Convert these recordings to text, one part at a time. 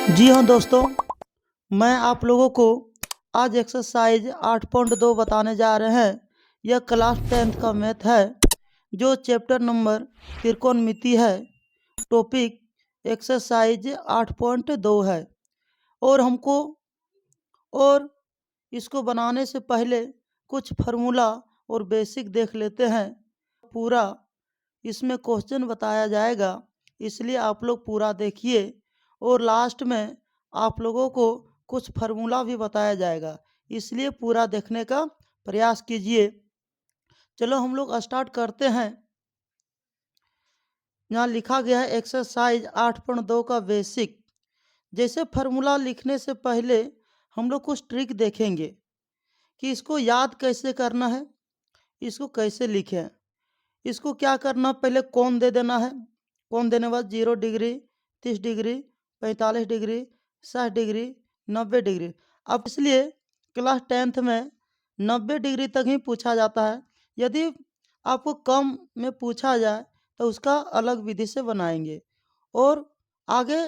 जी हाँ दोस्तों, मैं आप लोगों को आज एक्सरसाइज 8.2 बताने जा रहे हैं। यह क्लास 10th का मैथ है जो चैप्टर नंबर त्रिकोणमिति है। टॉपिक एक्सरसाइज 8.2 है और इसको बनाने से पहले कुछ फार्मूला और बेसिक देख लेते हैं। पूरा इसमें क्वेश्चन बताया जाएगा, इसलिए आप लोग पूरा देखिए और लास्ट में आप लोगों को कुछ फार्मूला भी बताया जाएगा, इसलिए पूरा देखने का प्रयास कीजिए। चलो हम लोग स्टार्ट करते हैं। यहाँ लिखा गया है एक्सरसाइज 8.2 का बेसिक। जैसे फार्मूला लिखने से पहले हम लोग कुछ ट्रिक देखेंगे कि इसको याद कैसे करना है, इसको कैसे लिखें। इसको क्या करना, पहले कोण दे देना है। कोण देने के बाद 0 degree, 30 degree, 45 degree, 60 degree, 90 degree. अब इसलिए क्लास 10th में 90 डिग्री तक ही पूछा जाता है। यदि आपको कम में पूछा जाए तो उसका अलग विधि से बनाएंगे। और आगे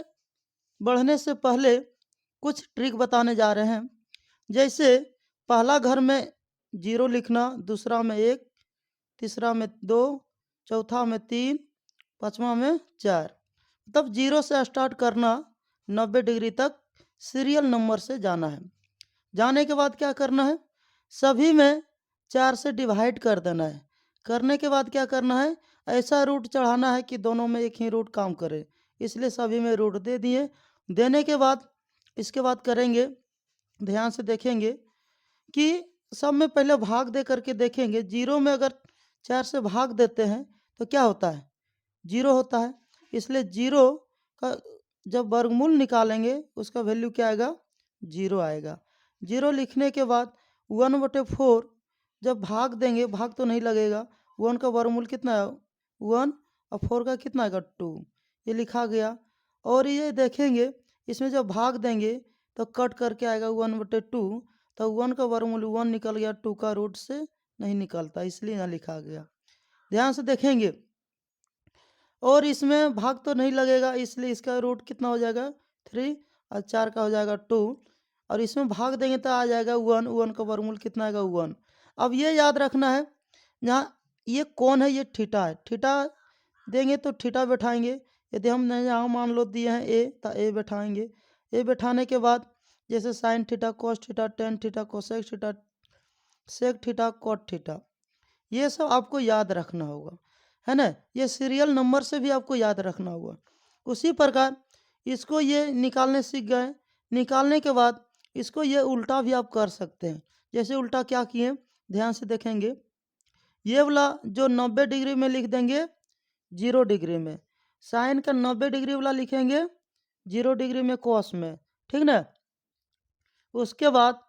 बढ़ने से पहले कुछ ट्रिक बताने जा रहे हैं। जैसे पहला घर में 0 लिखना, दूसरा में 1, तीसरा में 2, चौथा में 3, पाँचवा में 4। तब 0 से स्टार्ट करना, 90 डिग्री तक सीरियल नंबर से जाना है। जाने के बाद क्या करना है, सभी में 4 से डिवाइड कर देना है। करने के बाद क्या करना है, ऐसा रूट चढ़ाना है कि दोनों में एक ही रूट काम करे, इसलिए सभी में रूट दे दिए। देने के बाद इसके बाद करेंगे, ध्यान से देखेंगे कि सब में पहले भाग दे करके देखेंगे। 0 में अगर 4 से भाग देते हैं तो क्या होता है, 0 होता है। इसलिए 0 का जब वर्गमूल निकालेंगे उसका वैल्यू क्या आएगा, 0 आएगा। 0 लिखने के बाद 1/4 जब भाग देंगे, भाग तो नहीं लगेगा। 1 का वर्गमूल कितना है, 1, और 4 का कितना आएगा, 2। ये लिखा गया। और ये देखेंगे इसमें जब भाग देंगे तो कट करके आएगा 1/2। तो 1 का वर्गमूल 1 निकल गया, 2 का रूट से नहीं निकलता, इसलिए यहाँ लिखा गया। ध्यान से देखेंगे। और इसमें भाग तो नहीं लगेगा, इसलिए इसका रूट कितना हो जाएगा, 3, और 4 का हो जाएगा 2। और इसमें भाग देंगे तो आ जाएगा 1, 1 का वर्गमूल कितना आएगा, 1। अब ये याद रखना है, यहाँ ये कौन है, ये थीटा है। थीटा देंगे तो थीटा बैठाएंगे। यदि हमने यहाँ मान लो दिए हैं ए, तो ए बैठाएंगे। ए बैठाने के बाद जैसे sine theta, cos theta, tan theta, cosec theta, sec theta, cot theta, ये सब आपको याद रखना होगा, है ना। ये सीरियल नंबर से भी आपको याद रखना होगा। उसी प्रकार इसको ये निकालने सीख गए। निकालने के बाद इसको ये उल्टा भी आप कर सकते हैं। जैसे उल्टा क्या किए, ध्यान से देखेंगे। ये वाला जो 90 डिग्री में लिख देंगे 0 डिग्री में, साइन का 90 डिग्री वाला लिखेंगे 0 डिग्री में कॉस में, ठीक ना। उसके बाद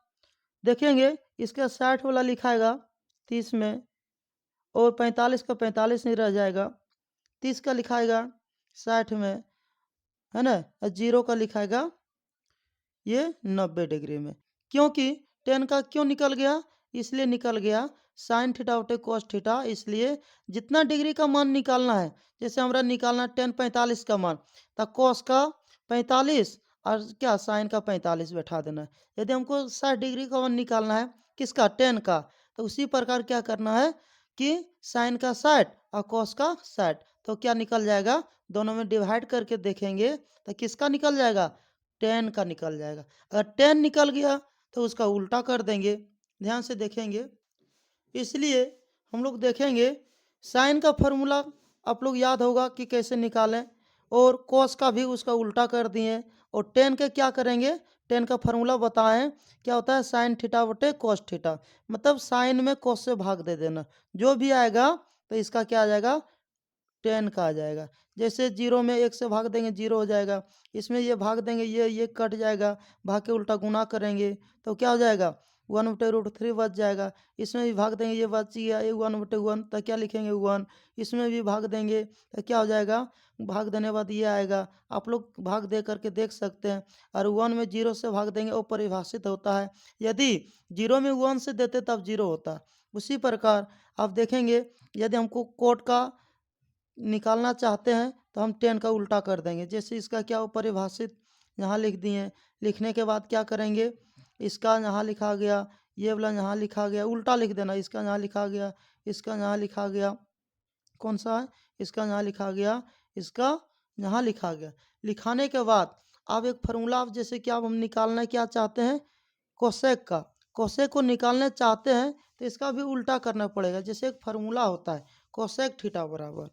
देखेंगे इसका 60 वाला लिखाएगा 30 में, और 45 का 45 नहीं रह जाएगा। 30 का लिखाएगा 60 में, है ना। और 0 का लिखाएगा ये 90 डिग्री में। क्योंकि 10 का क्यों निकल गया, इसलिए निकल गया साइन थीटा बटे कॉस थीटा। इसलिए जितना डिग्री का मान निकालना है, जैसे हमारा निकालना 10 45 का मान, तो कॉस का 45 और क्या साइन का 45 बैठा देना है। यदि हमको 60 डिग्री का मान निकालना है, किसका, 10 का, तो उसी प्रकार क्या करना है कि साइन का 60 और कॉस का 60, तो क्या निकल जाएगा, दोनों में डिवाइड करके देखेंगे तो किसका निकल जाएगा, 10 का निकल जाएगा। अगर 10 निकल गया तो उसका उल्टा कर देंगे। ध्यान से देखेंगे। इसलिए हम लोग देखेंगे साइन का फॉर्मूला आप लोग याद होगा कि कैसे निकालें, और कॉस का भी उसका उल्टा कर दिए। और 10 के क्या करेंगे, 10 का फार्मूला बताएं, क्या होता है, साइन थीटा बटे कॉस थीटा। मतलब साइन में कॉस से भाग दे देना, जो भी आएगा तो इसका क्या आ जाएगा, 10 का आ जाएगा। जैसे 0 में 1 से भाग देंगे 0 हो जाएगा। इसमें ये भाग देंगे, ये कट जाएगा, भाग के उल्टा गुना करेंगे तो क्या हो जाएगा, 1/√3 बच जाएगा। इसमें भी भाग देंगे, ये बच गया, ये 1/1, तो क्या लिखेंगे, 1। इसमें भी भाग देंगे तो क्या हो जाएगा, भाग देने के बाद ये आएगा। आप लोग भाग दे करके देख सकते हैं। और 1 में 0 से भाग देंगे, वो परिभाषित होता है। यदि 0 में 1 से देते तब 0 होता। उसी प्रकार आप देखेंगे, यदि हमको कोट का निकालना चाहते हैं तो हम 10 का उल्टा कर देंगे। जैसे इसका क्या परिभाषित, यहाँ लिख दिए। लिखने के बाद क्या करेंगे, इसका यहाँ लिखा गया, ये वाला यहाँ लिखा गया, उल्टा लिख देना, इसका यहाँ लिखा गया, इसका यहाँ लिखा गया, कौन सा है, इसका यहाँ लिखा गया, इसका यहाँ लिखा गया। लिखाने के बाद अब एक फार्मूला, अब जैसे कि अब हम निकालना क्या चाहते हैं, कोसेक का। कोसेक को निकालना चाहते हैं तो इसका भी उल्टा करना पड़ेगा। जैसे एक फार्मूला होता है कोसेक थीटा बराबर,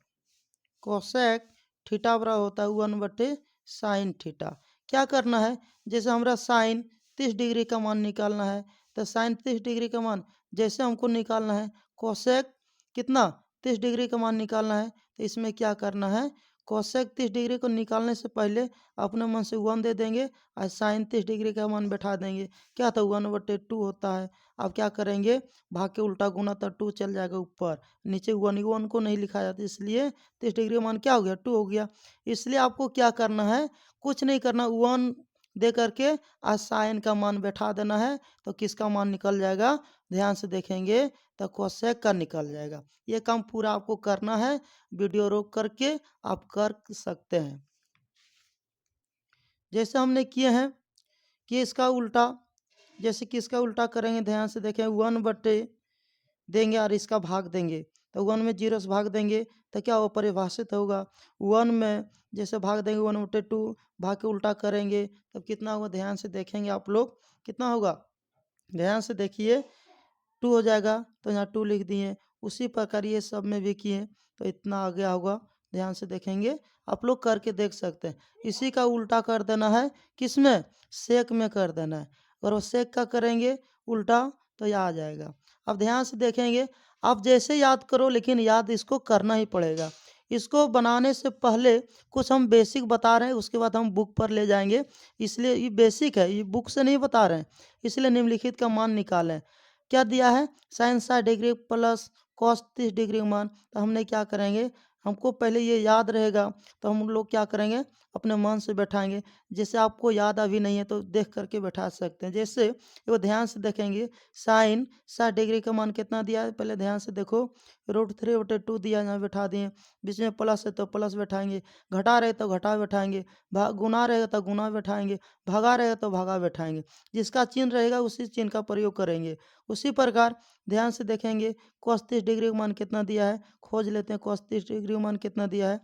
कोसेक थीटा बराबर होता है 1/sin थीटा। क्या करना है, जैसे हमारा साइन 30 डिग्री का मान निकालना है, तो साइन 30 डिग्री का मान जैसे हमको निकालना है, कोसेक कितना 30 डिग्री का मान निकालना है, तो इसमें क्या करना है, कोसेक 30 डिग्री को निकालने से पहले अपने मन से 1 दे देंगे और साइन 30 डिग्री का मान बैठा देंगे। क्या था, 1/2 होता है। अब क्या करेंगे, भाग के उल्टा गुना तो 2 चल जाएगा ऊपर, नीचे 1 को नहीं लिखा जाता, इसलिए 30 डिग्री मान क्या हो गया, 2 हो गया। इसलिए आपको क्या करना है, कुछ नहीं करना, 1 दे करके आज साइन का मान बैठा देना है, तो किसका मान निकल जाएगा, ध्यान से देखेंगे तो कोसेक का निकल जाएगा। ये काम पूरा आपको करना है, वीडियो रोक करके आप कर सकते हैं। जैसे हमने किए हैं कि इसका उल्टा, जैसे कि इसका उल्टा करेंगे, ध्यान से देखें, 1 देंगे और इसका भाग देंगे, तो 1 में 0 से भाग देंगे तो क्या वो परिभाषित होगा, 1 में जैसे भाग देंगे 1/2, भाग के उल्टा करेंगे तब कितना होगा, ध्यान से देखेंगे आप लोग, कितना होगा, ध्यान से देखिए, 2 हो जाएगा, तो यहाँ 2 लिख दिए। उसी प्रकार ये सब में भी किए तो इतना आ गया होगा, ध्यान से देखेंगे, आप लोग करके देख सकते हैं। इसी का उल्टा कर देना है, किसमें, सेक में कर देना है। और वो सेक का करेंगे उल्टा तो यह आ जाएगा। अब ध्यान से देखेंगे, आप जैसे याद करो, लेकिन याद इसको करना ही पड़ेगा। इसको बनाने से पहले कुछ हम बेसिक बता रहे हैं, उसके बाद हम बुक पर ले जाएंगे, इसलिए ये बेसिक है, ये बुक से नहीं बता रहे हैं। इसलिए निम्नलिखित का मान निकालें। क्या दिया है, sine 60 degree plus cos 30 degree मान, तो हमने क्या करेंगे, हमको पहले ये याद रहेगा, तो हम लोग क्या करेंगे, अपने मन से बैठाएंगे। जैसे आपको याद अभी नहीं है तो देख करके बैठा सकते हैं। जैसे वो ध्यान से देखेंगे, साइन 60 डिग्री का मान कितना दिया है, पहले ध्यान से देखो, √3/2 दिया, यहाँ बैठा दिए, बीच में प्लस है तो प्लस बैठाएंगे, घटा रहे तो घटा बैठाएंगे, गुना रहेगा तो गुना बैठाएंगे, भागा रहेगा तो भागा बैठाएंगे। जिसका चिन्ह रहेगा उसी चिन्ह का प्रयोग करेंगे। उसी प्रकार ध्यान से देखेंगे, cos 30 डिग्री का मान कितना दिया है, खोज लेते हैं, cos 30 डिग्री का मान कितना दिया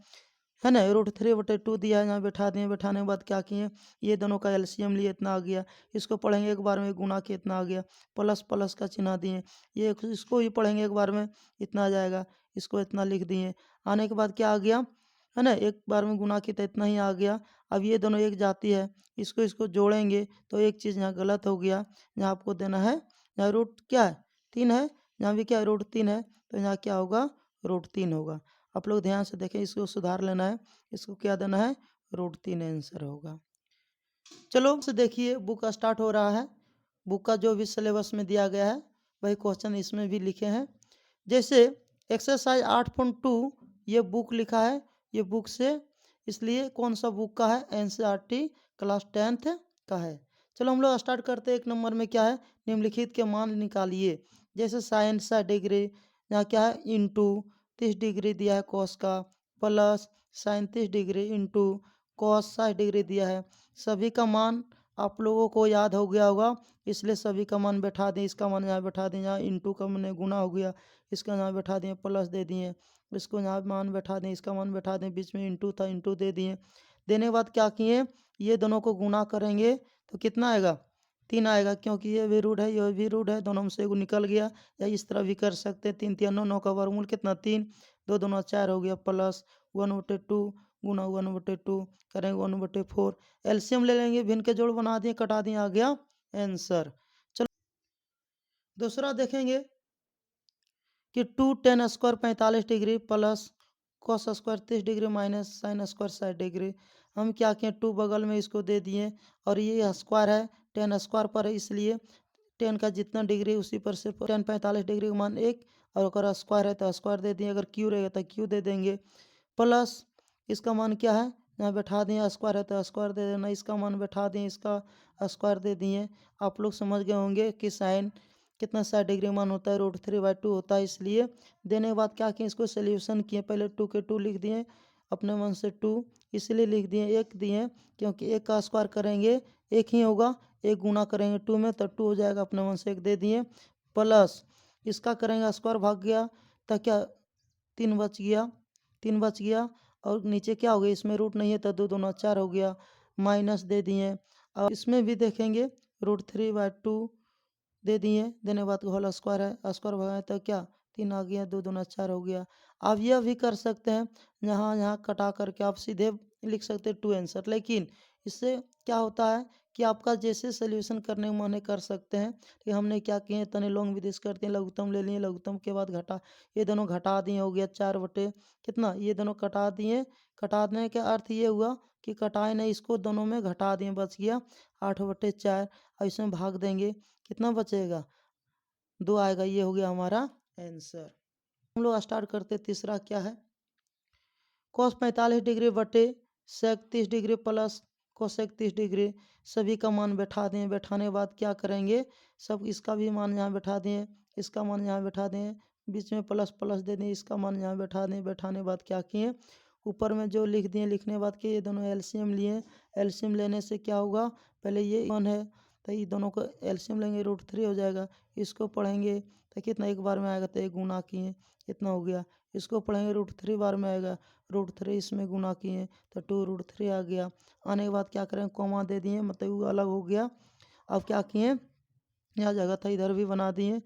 है ना, √3/2 दिया है, यहाँ बैठा दिए। बैठाने के बाद क्या किए, ये दोनों का एलसीएम लिए, इतना आ गया। इसको पढ़ेंगे एक बार में, गुना के इतना आ गया, प्लस प्लस का चिन्ह दिए। ये इसको भी पढ़ेंगे एक बार में, इतना आ जाएगा, इसको इतना लिख दिए। आने के बाद क्या आ गया, है ना, एक बार में गुना की तो इतना ही आ गया। अब ये दोनों एक जाति है, इसको इसको जोड़ेंगे तो एक चीज़ यहाँ गलत हो गया, यहाँ आपको देना है, यहाँ रूट क्या है, 3 है, यहाँ भी क्या है, √3 है, तो यहाँ क्या होगा, √3 होगा। आप लोग ध्यान से देखें, इसको सुधार लेना है, इसको क्या देना है, √3 आंसर होगा। चलो से देखिए, बुक स्टार्ट हो रहा है। बुक का जो भी सिलेबस में दिया गया है वही क्वेश्चन इसमें भी लिखे हैं। जैसे एक्सरसाइज 8.2 ये बुक लिखा है, ये बुक से, इसलिए कौन सा बुक का है, NCERT क्लास 10th का है। चलो हम लोग स्टार्ट करते हैं। 1 नंबर में क्या है, निम्नलिखित के मान निकालिए। जैसे साइन 60 डिग्री, यहाँ क्या है, इंटू 30 डिग्री दिया है कॉस का, plus sign 30 degree into cos 60 degree दिया है। सभी का मान आप लोगों को याद हो गया होगा, इसलिए सभी का मान बैठा दें। इसका मान यहाँ बैठा दें, यहाँ इंटू का मैंने गुना हो गया, इसका यहाँ बैठा दिए, प्लस दे दिए, इसको यहाँ मान बैठा दें, इसका मान बैठा दें, बीच में इंटू था, इंटू दे दिए। देने के बाद क्या किए, ये दोनों को गुना करेंगे तो कितना आएगा, 3 आएगा, क्योंकि ये भी रूट है, ये भी रूट है, दोनों में से एगो निकल गया। या इस तरह भी कर सकते हैं, 3 3 9, 9 का वर्गमूल कितना, 3, 2 दूना 4 हो गया, प्लस 1/2 गुना 1/2 करेंगे 1/4। एलसीएम ले लेंगे, भिन्न के जोड़ बना दिए, कटा दिए, आ गया आंसर। चलो दूसरा देखेंगे कि 2 tan square 45 degree plus cos square 30 degree minus sine square 60 degree. हम क्या किए, 2 बगल में इसको दे दिए, और ये स्क्वायर है, tan स्क्वायर पर है, इसलिए tan का जितना डिग्री उसी पर से tan 45 डिग्री का मान 1, और अगर स्क्वायर है तो स्क्वायर दे दिए, अगर क्यू रहेगा तो क्यू दे देंगे, प्लस इसका मान क्या है, यहाँ बैठा दिए, स्क्वायर है तो स्क्वायर दे देना, इसका मान बैठा दिए, इसका स्क्वायर दे दिए। आप लोग समझ गए होंगे कि साइन कितना 60 डिग्री मान होता है, √3/2 होता है। इसलिए देने के बाद क्या किए, इसको सोल्यूशन किए, पहले 2 के 2 लिख दिए, अपने मन से 2, इसलिए लिख दिए 1 दिए, क्योंकि 1 का स्क्वायर करेंगे 1 ही होगा, 1 गुना करेंगे 2 में तो 2 हो जाएगा, अपने मन से 1 दे दिए। प्लस इसका करेंगे स्क्वायर भाग गया तो क्या 3 बच गया, 3 बच गया। और नीचे क्या हो गया, इसमें रूट नहीं है तो 2 दूना 4 हो गया, माइनस दे दिए। और इसमें भी देखेंगे √3/2 दे दिए, देने के बाद होल स्क्वायर है, स्क्वायर भगाए तो क्या 3 आ गया, 2 दूना 4 हो गया। आप यह भी कर सकते हैं, यहाँ यहाँ कटा करके आप सीधे लिख सकते हैं 2 आंसर, लेकिन इससे क्या होता है कि आपका जैसे सोल्यूशन करने का मन है कर सकते हैं। कि हमने क्या किए, तने लॉन्ग विधि से करते हैं, लघुत्तम ले लिए, लघुत्तम के बाद घटा, ये दोनों घटा दिए, हो गया 4 बटे कितना, ये दोनों कटा दिए। कटाने का अर्थ ये हुआ कि कटाए नहीं, इसको दोनों में घटा दिए, बच गया 8/4। और इसमें भाग देंगे, कितना बचेगा 2 आएगा, ये हो गया हमारा आंसर। हम लोग स्टार्ट करते, तीसरा क्या है, cos 45 डिग्री बटे sec 30 degree plus cosec 30 degree, सभी का मान बैठा दें। बैठाने के बाद क्या करेंगे, सब इसका भी मान यहाँ बैठा दें, इसका मान यहाँ बैठा दें, बीच में प्लस प्लस दे दें, इसका मान यहाँ बैठा दें। बैठाने के बाद क्या किए, ऊपर में जो लिख दिए, लिखने के बाद कि ये दोनों एलसीएम लिए, एलसीएम लेने से क्या होगा, पहले ये 1 है तो ये दोनों को एलसीएम लेंगे, √3 हो जाएगा। इसको पढ़ेंगे तो कितना एक बार में आएगा, तो 1 गुना किए, इतना हो गया। इसको पढ़ेंगे √3 बार में आएगा, √3 इसमें गुना किए तो 2√3 आ गया। आने के बाद क्या करें, कॉमा दे दिए, मतलब वो अलग हो गया। अब क्या किए, यहाँ जगह था इधर भी बना दिए,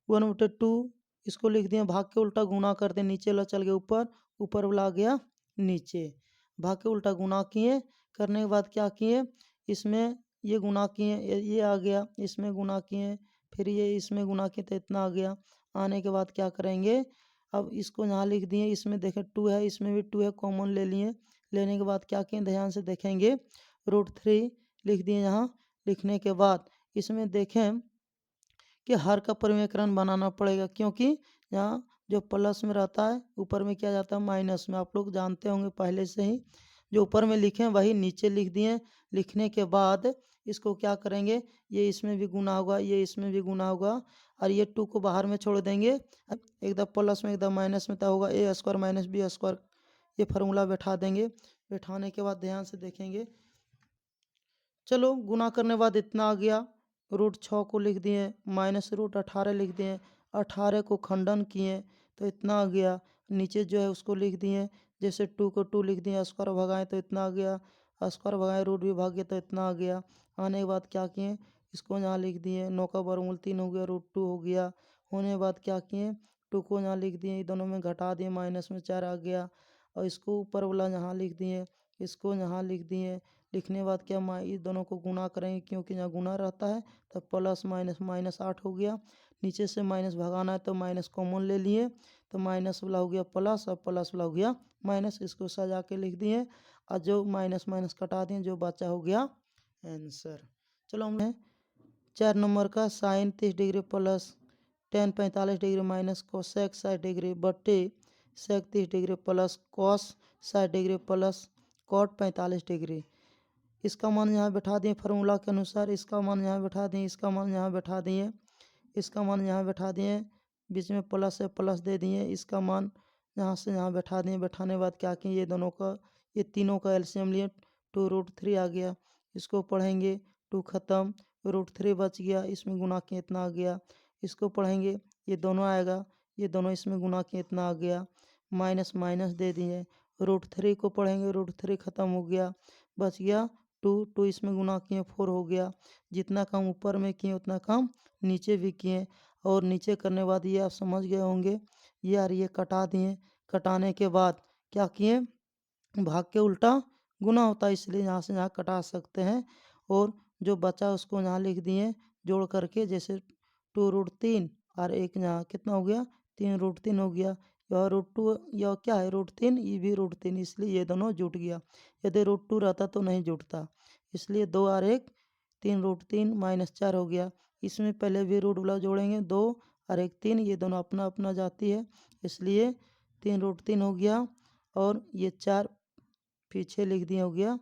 1/2 इसको लिख दिए, भाग के उल्टा गुना कर दें, नीचे वाला चल गया ऊपर, ऊपर वाला आ गया नीचे। भाग के उल्टा गुना किए, करने के बाद क्या किए, इसमें ये गुना किए, ये आ गया, इसमें गुना किए, फिर ये इसमें गुना किए तो इतना आ गया। आने के बाद क्या करेंगे, अब इसको यहाँ लिख दिए, इसमें देखें 2 है, इसमें भी 2 है, कॉमन ले लिए। लेने के बाद क्या किए, ध्यान से देखेंगे, √3 लिख दिए यहाँ। लिखने के बाद इसमें देखें कि हर का परिमेकरण बनाना पड़ेगा, क्योंकि यहाँ जो प्लस में रहता है ऊपर में क्या जाता है माइनस में, आप लोग जानते होंगे पहले से ही। जो ऊपर में लिखे वही नीचे लिख दिए। लिखने के बाद इसको क्या करेंगे, ये इसमें भी गुना होगा, ये इसमें भी गुना होगा, और ये 2 को बाहर में छोड़ देंगे, एकदम प्लस में एकदम माइनस में तो होगा a² - b²। ये फार्मूला बैठा देंगे। बैठाने के बाद ध्यान से देखेंगे, चलो गुना करने बाद इतना आ गया, √6 को लिख दिए, माइनस √18 लिख दिए, 18 को खंडन किए तो इतना आ गया। नीचे जो है उसको लिख दिए, जैसे 2 को 2 लिख दिए, स्क्वायर भगाए तो इतना आ गया, स्क्वायर भगाए रूट भी भागे तो इतना आ गया। आने के बाद क्या किए, इसको यहाँ लिख दिए, 9 का वर्गमूल 3 हो गया, √2 हो गया। होने के बाद क्या किए, 2 को यहाँ लिख दिए, दोनों में घटा दिए, माइनस में 4 आ गया। और इसको ऊपर वाला यहाँ लिख दिए, इसको यहाँ लिख दिए। लिखने के बाद क्या, इस दोनों को गुना करेंगे, क्योंकि यहाँ गुना रहता है, तब प्लस माइनस माइनस 8 हो गया। नीचे से माइनस भगाना है तो माइनस कॉमन ले लिए, तो माइनस वाला हो गया प्लस, और प्लस वाला हो गया माइनस। इसको सजा के लिख दिए, और जो माइनस माइनस कटा दिए, जो बचा हो गया आंसर। चलो हमने 4 नंबर का sine 30 degree plus tan 45 degree minus cosec 60 degree बट्टे sec 30 degree plus cos 60 degree plus cot 45 degree. इसका मान यहाँ बैठा दिए फार्मूला के अनुसार, इसका मान यहाँ बैठा दिए, इसका मान यहाँ बैठा दिए, इसका मान यहाँ बैठा दिए, बीच में प्लस है प्लस दे दिए, इसका मान यहाँ से यहाँ बैठा दिए। बैठाने के बाद क्या किए, ये दोनों का, ये तीनों का एलसीएम लिए, 2√3 आ गया। इसको पढ़ेंगे, 2 ख़त्म, √3 बच गया, इसमें गुना किए इतना आ गया। इसको पढ़ेंगे, ये दोनों आएगा, ये दोनों इसमें गुना किए इतना आ गया, माइनस माइनस दे दिए। √3 को पढ़ेंगे, √3 ख़त्म हो गया, बच गया 2 इसमें गुना किए 4 हो गया। जितना काम ऊपर में किए उतना काम नीचे भी किए। और नीचे करने के बाद ये आप समझ गए होंगे, ये और ये कटा दिए। कटाने के बाद क्या किए, भाग के उल्टा गुना होता है, इसलिए यहाँ से यहाँ कटा सकते हैं। और जो बचा उसको यहाँ लिख दिए जोड़ करके, जैसे 2√3 और एक यहाँ कितना हो गया, 3√3 हो गया। यह √2 यह क्या है, √3, ये भी √3, इसलिए ये दोनों जुट गया। यदि √2 रहता तो नहीं जुटता, इसलिए 2 और 1 3√3 -4 हो गया। इसमें पहले भी रूट वाला जोड़ेंगे, 2 और 1 3, ये दोनों अपना अपना जाती है, इसलिए 3√3 हो गया। और ये 4 पीछे लिख दिए, हो गया,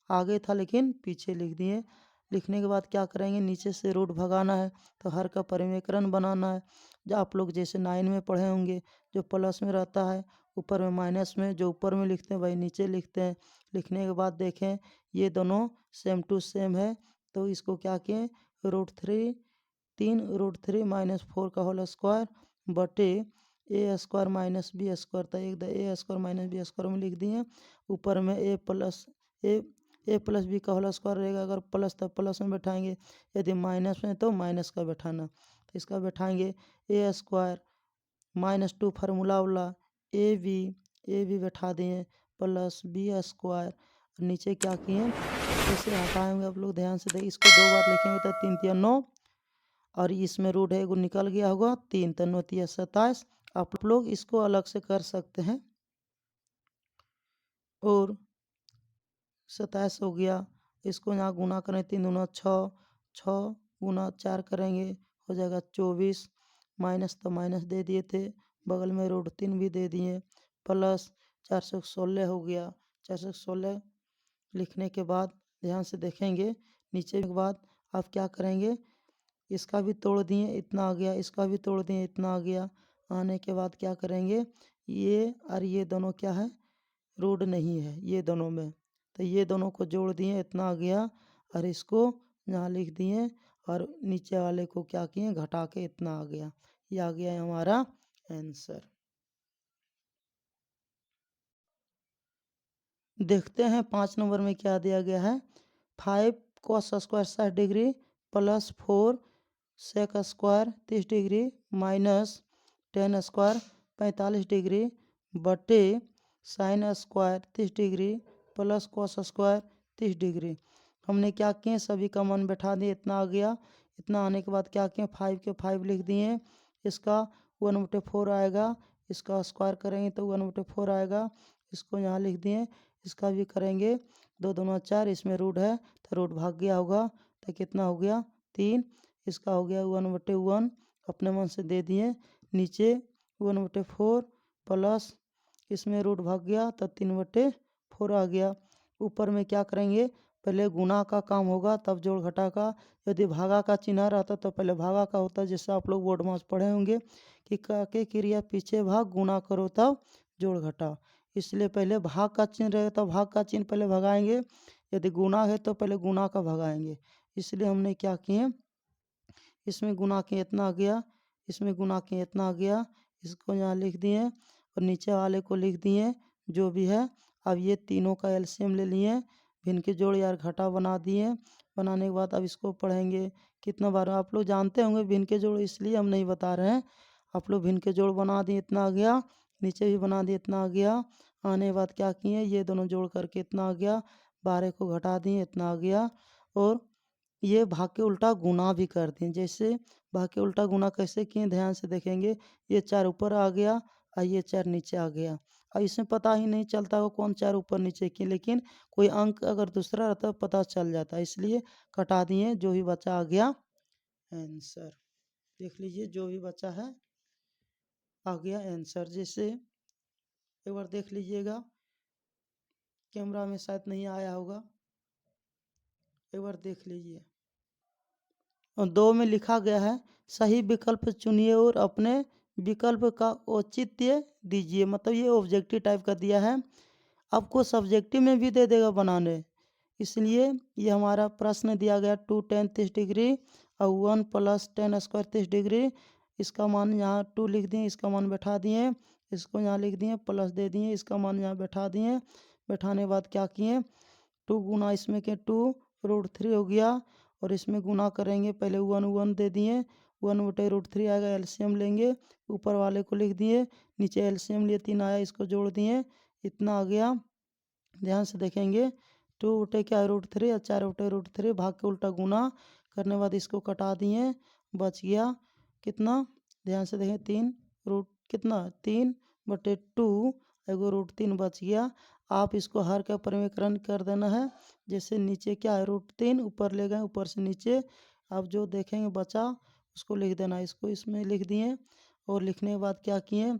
आगे था लेकिन पीछे लिख दिए। लिखने के बाद क्या करेंगे, नीचे से रूट भगाना है तो हर का परिमेकरण बनाना है। जो आप लोग जैसे 9 में पढ़े होंगे, जो प्लस में रहता है ऊपर में माइनस में जो ऊपर में लिखते हैं वही नीचे लिखते हैं। लिखने के बाद देखें ये दोनों सेम टू सेम है, तो इसको क्या किए √3 3 √3 -4 का होल स्क्वायर बटे ए स्क्वायर माइनस बी स्क्वायर, तो एक ए स्क्वायर माइनस बी स्क्वायर में लिख दिए। ऊपर में ए प्लस बी का होल स्क्वायर रहेगा, अगर प्लस तो प्लस में बैठाएंगे, यदि माइनस में तो माइनस का बैठाना। तो इसका बैठाएंगे ए स्क्वायर -2 फार्मूला वाला ए बी बैठा दिए प्लस बी स्क्वायर। नीचे क्या किए इसे हटाएंगे, आप लोग ध्यान से देखिए, इसको 2 बार लिखेंगे तो 3 3 9 और इसमें रूट है वो निकल गया होगा 3 3 9 3 27। आप लोग इसको अलग से कर सकते हैं और 27 हो गया। इसको यहाँ गुना करें 3 दूना 6, 6 गुना 4 करेंगे हो जाएगा 24, माइनस तो माइनस दे दिए थे, बगल में √3 भी दे दिए, प्लस 416 हो गया। 416 लिखने के बाद ध्यान से देखेंगे नीचे के बाद आप क्या करेंगे, इसका भी तोड़ दिए इतना आ गया, इसका भी तोड़ दिए इतना आ गया। आने के बाद क्या करेंगे ये और ये दोनों क्या है रूट नहीं है ये दोनों में, तो ये दोनों को जोड़ दिए इतना आ गया और इसको यहाँ लिख दिए और नीचे वाले को क्या किए घटा के इतना आ गया। ये आ गया हमारा आंसर। देखते हैं 5 नंबर में क्या दिया गया है। 5 cos square 60 degree plus 4 sec square 30 degree minus 10 square 45 degree बटे sine square 30 degree plus cos square 30 degree. हमने क्या किए सभी का मान बैठा दिए इतना आ गया। इतना आने के बाद क्या किए 5 के 5 लिख दिए, इसका 1/4 आएगा, इसका स्क्वायर करेंगे तो 1/4 आएगा, इसको यहाँ लिख दिए। इसका भी करेंगे 2 दूना 4, इसमें रूट है तो रूट भाग गया होगा तो कितना हो गया 3। इसका हो गया 1/1 अपने मन से दे दिए, नीचे 1/4 प्लस इसमें रूट भाग गया तो 3/4 आ गया। ऊपर में क्या करेंगे पहले गुना का काम होगा तब जोड़ घटा का, यदि भागा का चिन्ह रहता तो पहले भागा का होता, जैसे आप लोग बोर्ड में पढ़े होंगे कि के क्रिया पीछे भाग गुना करो तब जोड़ घटा, इसलिए पहले भाग का चिन्ह रहेगा तो भाग का चिन्ह पहले भगाएंगे, यदि गुना है तो पहले गुना का भगाएंगे। इसलिए हमने क्या किए इसमें गुना के इतना आ गया, इसमें गुना के इतना आ गया, इसको यहाँ लिख दिए और नीचे वाले को लिख दिए जो भी है। अब ये तीनों का एलसीएम ले लिए, भिन्न के जोड़ यार घटा बना दिए। बनाने के बाद अब इसको पढ़ेंगे कितना बार, आप लोग जानते होंगे भिन्न के जोड़ इसलिए हम नहीं बता रहे हैं। आप लोग भिन्न के जोड़ बना दिए इतना आ गया, नीचे भी बना दिए इतना आ गया। आने के बाद क्या किए ये दोनों जोड़ करके इतना आ गया, 12 को घटा दिए इतना आ गया। और ये भाग के उल्टा गुना भी कर दिए, जैसे भाग के उल्टा गुना कैसे किए ध्यान से देखेंगे, ये 4 ऊपर आ गया और ये 4 नीचे आ गया। और इसमें पता ही नहीं चलता वो कौन 4 ऊपर नीचे किए, लेकिन कोई अंक अगर दूसरा रहता है पता चल जाता है, इसलिए कटा दिए, जो भी बचा आ गया आंसर। देख लीजिए जो भी बचा है आ गया आंसर। जैसे एक बार देख लीजिएगा, कैमरा में शायद नहीं आया होगा, एक बार देख लीजिए। और 2 में लिखा गया है सही विकल्प चुनिए और अपने विकल्प का औचित्य दीजिए, मतलब ये ऑब्जेक्टिव टाइप का दिया है, आपको सब्जेक्टिव में भी दे देगा बनाने, इसलिए ये हमारा प्रश्न दिया गया 2 tan 30 डिग्री और 1 + tan स्क्वायर 30 डिग्री। इसका मान यहाँ 2 लिख दिए, इसका मान बैठा दिए, इसको यहाँ लिख दिए प्लस दे दिए, इसका मान यहाँ बैठा दिए। बैठाने के बाद क्या किए 2 गुना इसमें के 2 √3 हो गया और इसमें गुना करेंगे पहले 1 1 दे दिए, 1/√3 आएगा, एलसीएम लेंगे, ऊपर वाले को लिख दिए, नीचे एलसीएम लिए 3 आया, इसको जोड़ दिए इतना आ गया। ध्यान से देखेंगे 2 बटे क्या √3 और 4 बटे √3 भाग के उल्टा गुना करने के बाद इसको कटा दिए, बच गया कितना, ध्यान से देखें 3 रूट कितना 3/2 एगो √3 बच गया। आप इसको हर का परिमेकरण कर देना है, जैसे नीचे क्या है √3 ऊपर ले गए, ऊपर से नीचे आप जो देखेंगे बचा उसको लिख देना, इसको इसमें लिख दिए और लिखने के बाद क्या किए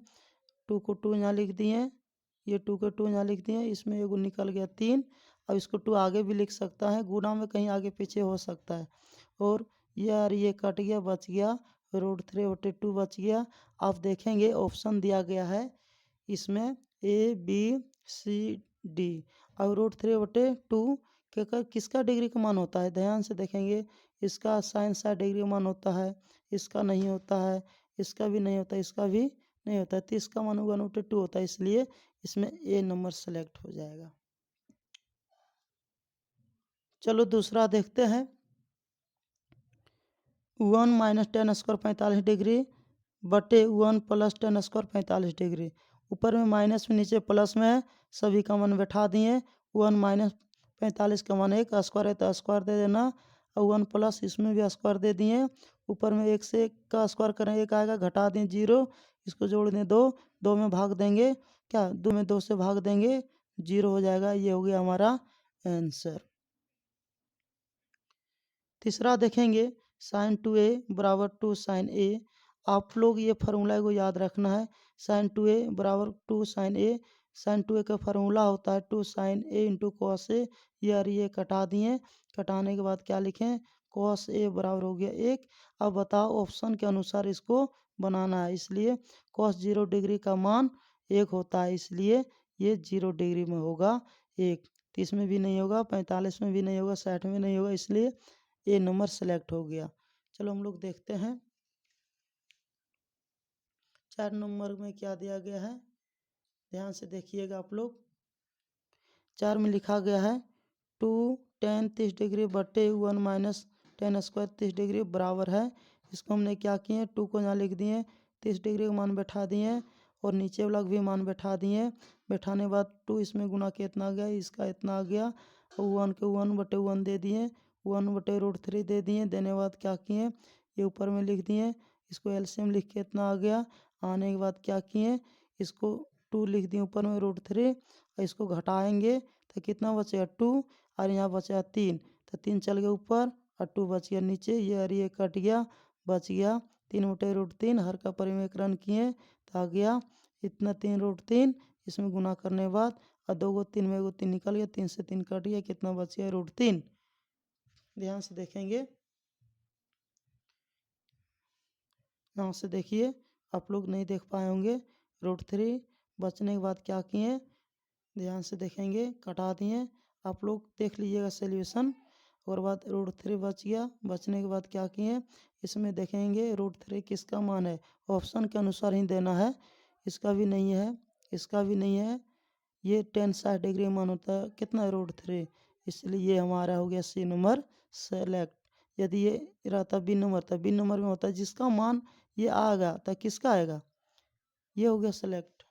2 को 2 यहाँ लिख दिए, ये 2 के 2 यहाँ लिख दिए, इसमें एगो निकल गया 3। अब इसको 2 आगे भी लिख सकता है, गुना में कहीं आगे पीछे हो सकता है। और ये कट गया बच गया √3/2 बच गया। आप देखेंगे ऑप्शन दिया गया है इसमें ABCD और √3/2 के किसका डिग्री का मान होता है? ध्यान से देखेंगे, इसका साइन 60 डिग्री का मान होता है, इसका नहीं होता है, इसका भी नहीं होता, इसका भी नहीं होता है, तो इसका मान 1/2 होता है, इसलिए इसमें ए नंबर सेलेक्ट हो जाएगा। चलो दूसरा देखते हैं। 1 - 10 स्क्वायर 45 डिग्री बटे 1 + 10 स्क्वायर 45 डिग्री। ऊपर में माइनस में, नीचे प्लस में है, सभी का मान बैठा दिए। 1 - 45 का मान 1 स्क्वायर है तो स्क्वायर दे देना, और 1 प्लस इसमें भी स्क्वायर दे दिए। ऊपर में 1 से 1 का स्क्वायर करें 1 आएगा, घटा दें 0, इसको जोड़ दें 2, 2 में भाग देंगे, क्या 2 में 2 से भाग देंगे 0 हो जाएगा। ये हो गया हमारा आंसर। तीसरा देखेंगे, साइन 2a बराबर 2 साइन ए। आप लोग ये फार्मूला को याद रखना है, साइन 2a बराबर 2 साइन ए। साइन 2a का फार्मूला होता है 2 sign A into cos A. ये और ये कटा दिए, कटाने के बाद क्या लिखें, कॉस ए बराबर हो गया 1। अब बताओ ऑप्शन के अनुसार इसको बनाना है, इसलिए कॉस 0 डिग्री का मान 1 होता है, इसलिए ये 0 डिग्री में होगा 1। 30 में भी नहीं होगा, 45 में भी नहीं होगा, 60 में नहीं होगा, इसलिए ए नंबर सेलेक्ट हो गया। चलो हम लोग देखते हैं 4 नंबर में क्या दिया गया है, ध्यान से देखिएगा आप लोग। 4 में लिखा गया है 2 tan 30 डिग्री बटे 1 - 10 स्क्वायर 30 डिग्री बराबर है। इसको हमने क्या किए, 2 को यहाँ लिख दिए, 30 डिग्री का मान बैठा दिए, और नीचे वाला भी मान बैठा दिए। बैठाने के बाद 2 इसमें गुना के इतना आ गया, इसका इतना आ गया, और 1 के 1/1 दे दिए, 1/√3 दे दिए। देने के बाद क्या किए, ये ऊपर में लिख दिए, इसको एलसीएम लिख के इतना आ गया। आने के बाद क्या किए, इसको 2 लिख दिए ऊपर में √3, और इसको घटाएंगे तो कितना बचेगा 2, और यहाँ बचा 3, तो 3 चल गया ऊपर और 2 बच गया नीचे। ये और ये कट गया, बच गया 3/√3। हर का परिमेकरण किए तो आ गया इतना 3√3। इसमें गुना करने के बाद और 2 को 3 में 1 3 निकल गया, 3 से 3 कट गया, कितना बच गया √3। ध्यान से देखेंगे, यहाँ से देखिए, आप लोग नहीं देख पाए होंगे। √3 बचने के बाद क्या किए, ध्यान से देखेंगे, कटा दिए। आप लोग देख लीजिएगा सोल्यूशन। और बाद √3 बच गया, बचने के बाद क्या किए, इसमें देखेंगे √3 किसका मान है, ऑप्शन के अनुसार ही देना है। इसका भी नहीं है, इसका भी नहीं है, ये 10 60 डिग्री मान होता है, कितना √3, इसलिए ये हमारा हो गया सी नंबर सेलेक्ट। यदि ये रहता बी नंबर, तो बी नंबर में होता है जिसका मान ये आएगा तो किसका आएगा, ये हो गया सेलेक्ट।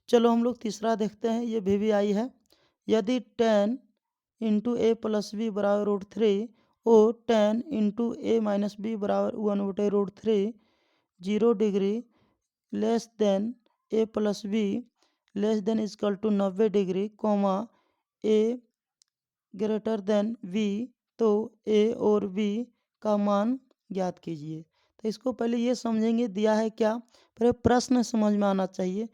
चलो हम लोग तीसरा देखते हैं, ये भी आई है। यदि 10 × a + b बराबर √3 और 10 × a - b बराबर 1/√3 0 degree less than a + b less than equal to 90 degree, a greater than b, तो a और b का मान ज्ञात कीजिए। तो इसको पहले ये समझेंगे दिया है क्या, पहले प्रश्न समझ में आना चाहिए।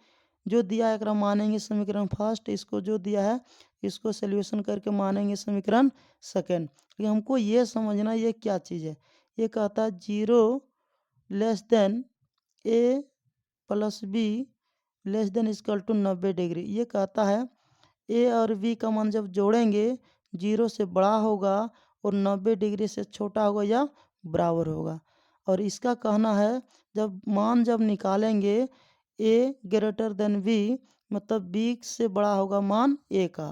जो दिया है एकरा मानेंगे समीकरण फर्स्ट, इसको जो दिया है इसको सोल्यूशन करके मानेंगे समीकरण सेकंड। लेकिन हमको ये समझना ये क्या चीज़ है। ये कहता है 0 less than a + b less than equal to 90 degree. ये कहता है ए और बी का मान जब जोड़ेंगे 0 से बड़ा होगा और 90 डिग्री से छोटा होगा या बराबर होगा। और इसका कहना है जब मान जब निकालेंगे ए ग्रेटर देन बी, मतलब बी से बड़ा होगा मान ए का,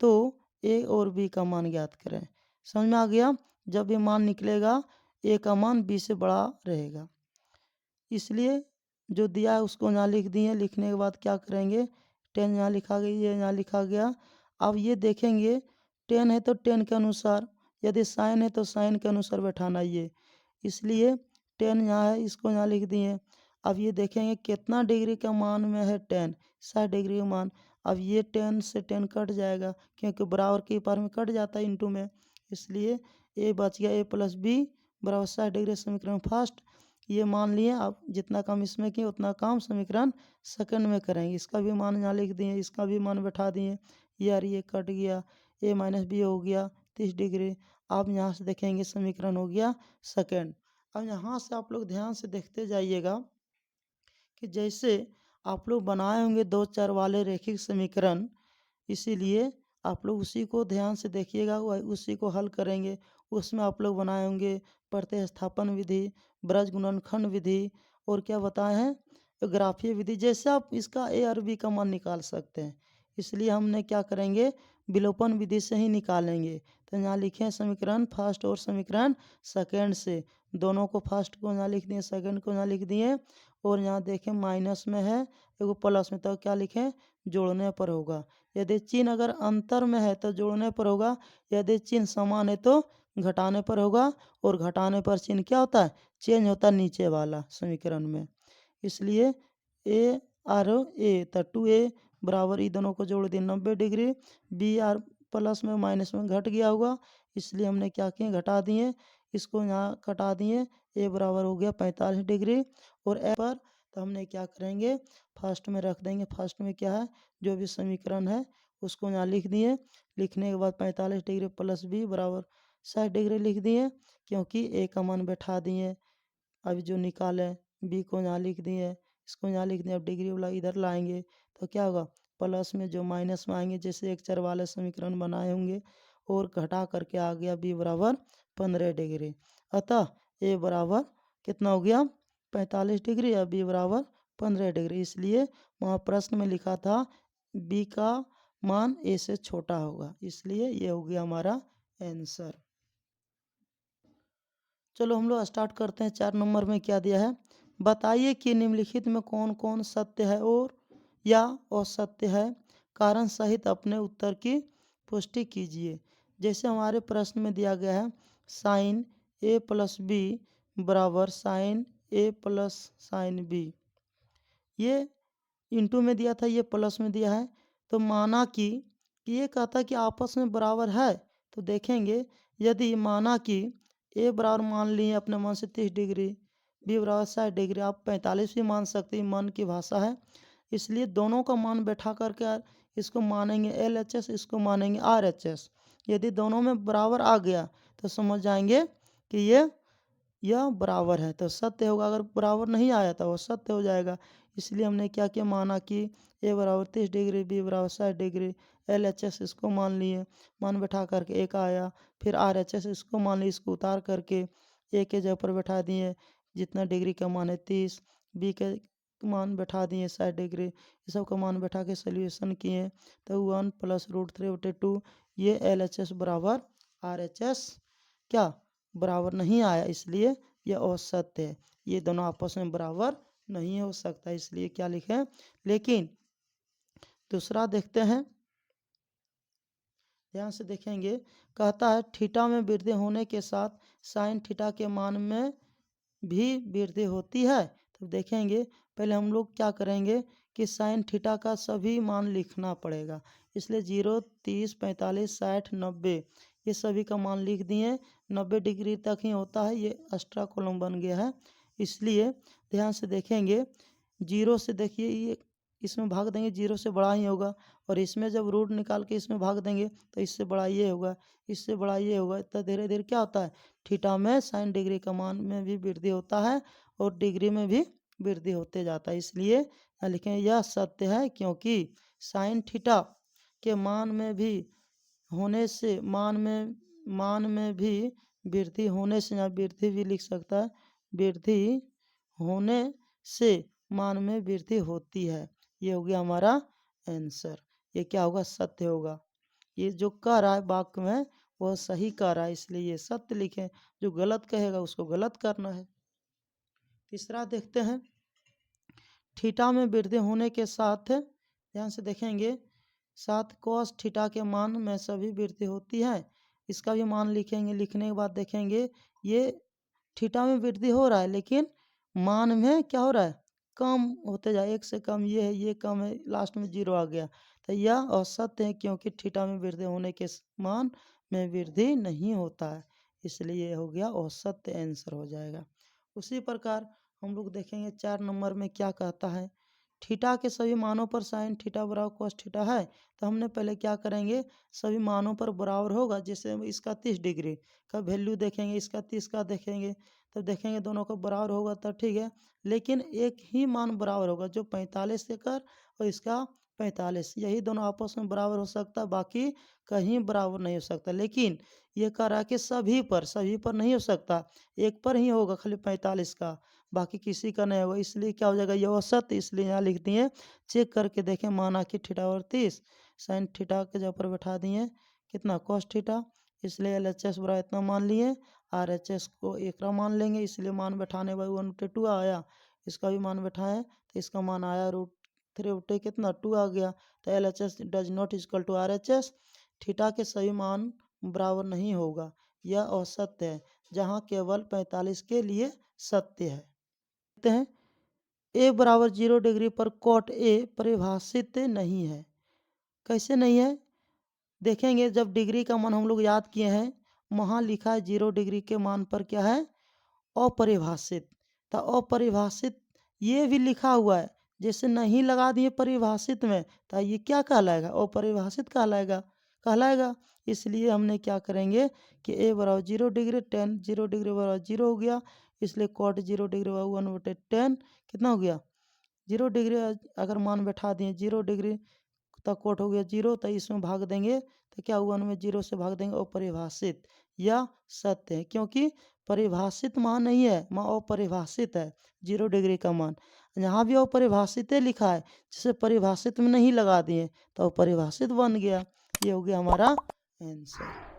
तो ए और बी का मान ज्ञात करें। समझ में आ गया, जब ये मान निकलेगा ए का मान बी से बड़ा रहेगा। इसलिए जो दिया है उसको यहाँ लिख दिए। लिखने के बाद क्या करेंगे, 10 यहाँ लिखा गया, ये यहाँ लिखा गया। अब ये देखेंगे 10 है तो 10 के अनुसार, यदि साइन है तो साइन के अनुसार बैठाना ये, इसलिए 10 यहाँ है, इसको यहाँ लिख दिए। अब ये देखेंगे कितना डिग्री का मान में है 10, 60 डिग्री का मान। अब ये 10 से 10 कट जाएगा, क्योंकि बराबर के पार में कट जाता है इंटू में, इसलिए ए बच गया a + b बराबर 60 डिग्री, समीकरण फर्स्ट। ये मान लिए, अब जितना काम इसमें किए उतना काम समीकरण सेकंड में करेंगे। इसका भी मान यहाँ लिख दिए, इसका भी मान बैठा दिए, ये और ये कट गया, a - b हो गया 30 डिग्री। अब यहाँ से देखेंगे समीकरण हो गया सेकंड। अब यहाँ से आप लोग ध्यान से देखते जाइएगा कि जैसे आप लोग बनाए होंगे दो चर वाले रैखिक समीकरण, इसीलिए आप लोग उसी को ध्यान से देखिएगा, उसी को हल करेंगे। उसमें आप लोग बनाए होंगे प्रतिस्थापन विधि, ब्रज गुणनखंड विधि और क्या बताए हैं, ग्राफीय विधि। जैसे आप इसका ए और बी का मान निकाल सकते हैं, इसलिए हमने क्या करेंगे, विलोपन विधि से ही निकालेंगे। तो यहाँ लिखे हैं समीकरण फर्स्ट और समीकरण सेकेंड से, दोनों को फर्स्ट को यहाँ लिख दिए, सेकेंड को यहाँ लिख दिए, और यहाँ देखें माइनस में है, एगो प्लस में, तो क्या लिखें, जोड़ने पर होगा। यदि चिन्ह अगर अंतर में है तो जोड़ने पर होगा, यदि चिन्ह समान है तो घटाने पर होगा, और घटाने पर चिन्ह क्या होता है, चेंज होता है नीचे वाला समीकरण में। इसलिए ए आर ए तो 2a बराबर, ई दोनों को जोड़ दिए 90 डिग्री, बी आर प्लस में माइनस में घट गया होगा, इसलिए हमने क्या किए, घटा दिए, इसको यहाँ घटा दिए, ए बराबर हो गया 45 डिग्री। और ए पर तो हमने क्या करेंगे, फर्स्ट में रख देंगे, फर्स्ट में क्या है, जो भी समीकरण है उसको यहाँ लिख दिए, लिखने के बाद 45 डिग्री प्लस बी बराबर 60 डिग्री लिख दिए, क्योंकि ए का मान बैठा दिए। अभी जो निकाले बी को यहाँ लिख दिए, इसको यहाँ लिख दिए, अब डिग्री वाला इधर लाएंगे तो क्या होगा, प्लस में जो माइनस में आएंगे, जैसे एक चर वाले समीकरण बनाए होंगे, और घटा करके आ गया बी बराबर 15 डिग्री। अतः ए बराबर कितना हो गया, 45 डिग्री, या बी बराबर 15 डिग्री। इसलिए वहाँ प्रश्न में लिखा था बी का मान ए से छोटा होगा, इसलिए ये हो गया हमारा आंसर। चलो हम लोग स्टार्ट करते हैं। 4 नंबर में क्या दिया है, बताइए कि निम्नलिखित में कौन कौन सत्य है और या असत्य है, कारण सहित अपने उत्तर की पुष्टि कीजिए। जैसे हमारे प्रश्न में दिया गया है साइन ए प्लस बी बराबर साइन ए प्लस साइन बी, ये इंटू में दिया था, ये प्लस में दिया है। तो माना कि ये कहता है कि आपस में बराबर है, तो देखेंगे यदि माना कि ए बराबर मान लिए अपने मन से 30 डिग्री, बी बराबर 60 डिग्री, आप 45 भी मान सकते हैं, मन की भाषा है, इसलिए दोनों का मान बैठा करके इसको मानेंगे LHS, इसको मानेंगे RHS। यदि दोनों में बराबर आ गया तो समझ जाएंगे कि यह बराबर है, तो सत्य होगा। अगर बराबर नहीं आया तो वो सत्य हो जाएगा। इसलिए हमने क्या किया, माना कि ए बराबर 30 डिग्री, बी बराबर 60 डिग्री, LHS इसको मान लिए, मान बैठा करके एक आया, फिर RHS इसको मान लिए, इसको उतार करके ए के जगह पर बैठा दिए, जितना डिग्री का मान है 30, बी के मान बैठा दिए 60 डिग्री, ये सब का मान बैठा के सोल्यूशन किए, तो 1 + √3/2, ये LHS बराबर RHS क्या बराबर नहीं आया, इसलिए यह असत्य है। ये दोनों आपस में बराबर नहीं हो सकता, इसलिए क्या लिखें। लेकिन दूसरा देखते हैं, ध्यान से देखेंगे, कहता है थीटा में वृद्धि होने के साथ साइन थीटा के मान में भी वृद्धि होती है। तो देखेंगे, पहले हम लोग क्या करेंगे कि साइन थीटा का सभी मान लिखना पड़ेगा, इसलिए 0, 30, 45, 60, 90 ये सभी का मान लिख दिए। 90 डिग्री तक ही होता है, ये एक्स्ट्रा कॉलम बन गया है, इसलिए ध्यान से देखेंगे, 0 से देखिए ये इसमें भाग देंगे 0 से बड़ा ही होगा, और इसमें जब रूट निकाल के इसमें भाग देंगे तो इससे बड़ा ये होगा, इससे बड़ा ये होगा, तो धीरे धीरे क्या होता है, थीटा में साइन डिग्री का मान में भी वृद्धि होता है और डिग्री में भी वृद्धि होते जाता है। इसलिए यहाँ लिखें यह सत्य है, क्योंकि साइन थीटा के मान में भी होने से मान में भी वृद्धि होने से, यहाँ वृद्धि भी लिख सकता है, वृद्धि होने से मान में वृद्धि होती है। ये हो गया हमारा आंसर। ये क्या होगा, सत्य होगा। ये जो कह रहा है वाक्य में वह सही कह रहा है, इसलिए ये सत्य लिखें, जो गलत कहेगा उसको गलत करना है। तीसरा देखते हैं, थीटा में वृद्धि होने के साथ, ध्यान से देखेंगे, साथ cos थीटा के मान में सभी वृद्धि होती है, इसका भी मान लिखेंगे। लिखने के बाद देखेंगे ये थीटा में वृद्धि हो रहा है, लेकिन मान में क्या हो रहा है, कम होते जाए, एक से कम ये है, ये कम है, लास्ट में 0 आ गया, तो यह असत्य है, क्योंकि थीटा में वृद्धि होने के मान में वृद्धि नहीं होता है, इसलिए ये हो गया असत्य, आंसर हो जाएगा। उसी प्रकार हम लोग देखेंगे 4 नंबर में क्या कहता है, थीटा के सभी मानों पर साइन थीटा बराबर कॉस थीटा है, तो हमने पहले क्या करेंगे, सभी मानों पर बराबर होगा। जैसे हम इसका 30 डिग्री का वैल्यू देखेंगे, इसका 30 का देखेंगे, तो देखेंगे दोनों का बराबर होगा तो ठीक है। लेकिन एक ही मान बराबर होगा, जो 45 से कर और इसका 45, यही दोनों आपस में बराबर हो सकता है, बाकी कहीं बराबर नहीं हो सकता। लेकिन ये कह रहा है कि सभी पर नहीं हो सकता, एक पर ही होगा खाली 45 का, बाकी किसी का नहीं होगा। इसलिए क्या हो जाएगा, ये औसत, इसलिए यहाँ लिख दिए। चेक करके देखें, माना कि थीटा और 30 साइन थीटा के जगह पर बैठा दिए कितना कॉस थीटा, इसलिए LHS बराबर इतना मान लिए। RHS को एक मान लेंगे, इसलिए मान बैठाने पर 1/2 आया। इसका भी मान बैठाएं तो इसका मान आया √3 कितना 2 आ गया। तो LHS does not equal to RHS। Theta के सभी मान बराबर नहीं होगा, यह औसत है, जहाँ केवल 45 के लिए सत्य है। देखते हैं, ए बराबर 0 डिग्री पर कॉट ए परिभाषित नहीं है। कैसे नहीं है, देखेंगे। जब डिग्री का मान हम लोग याद किए हैं, वहाँ लिखा है 0 डिग्री के मान पर क्या है, अपरिभाषित। तो अपरिभाषित ये भी लिखा हुआ है, जैसे नहीं लगा दिए परिभाषित में, तो ये क्या कहलाएगा, अपरिभाषित कहलाएगा। इसलिए हमने क्या करेंगे कि ए बराबर 0 डिग्री, 10 0 डिग्री बराबर 0 हो गया, इसलिए कॉट 0 डिग्री बराबर 1/10 कितना हो गया 0 डिग्री। अगर मान बैठा दिए 0 डिग्री तक कोट हो गया 0, तो इसमें भाग देंगे तो क्या हुआ, में 0 से भाग देंगे, अपरिभाषित या सत्य है, क्योंकि परिभाषित मान नहीं है, मान अपरिभाषित है 0 डिग्री का मान। यहाँ भी अपरिभाषित लिखा है, जिसे परिभाषित में नहीं लगा दिए तो अपरिभाषित बन गया। ये हो गया हमारा आंसर।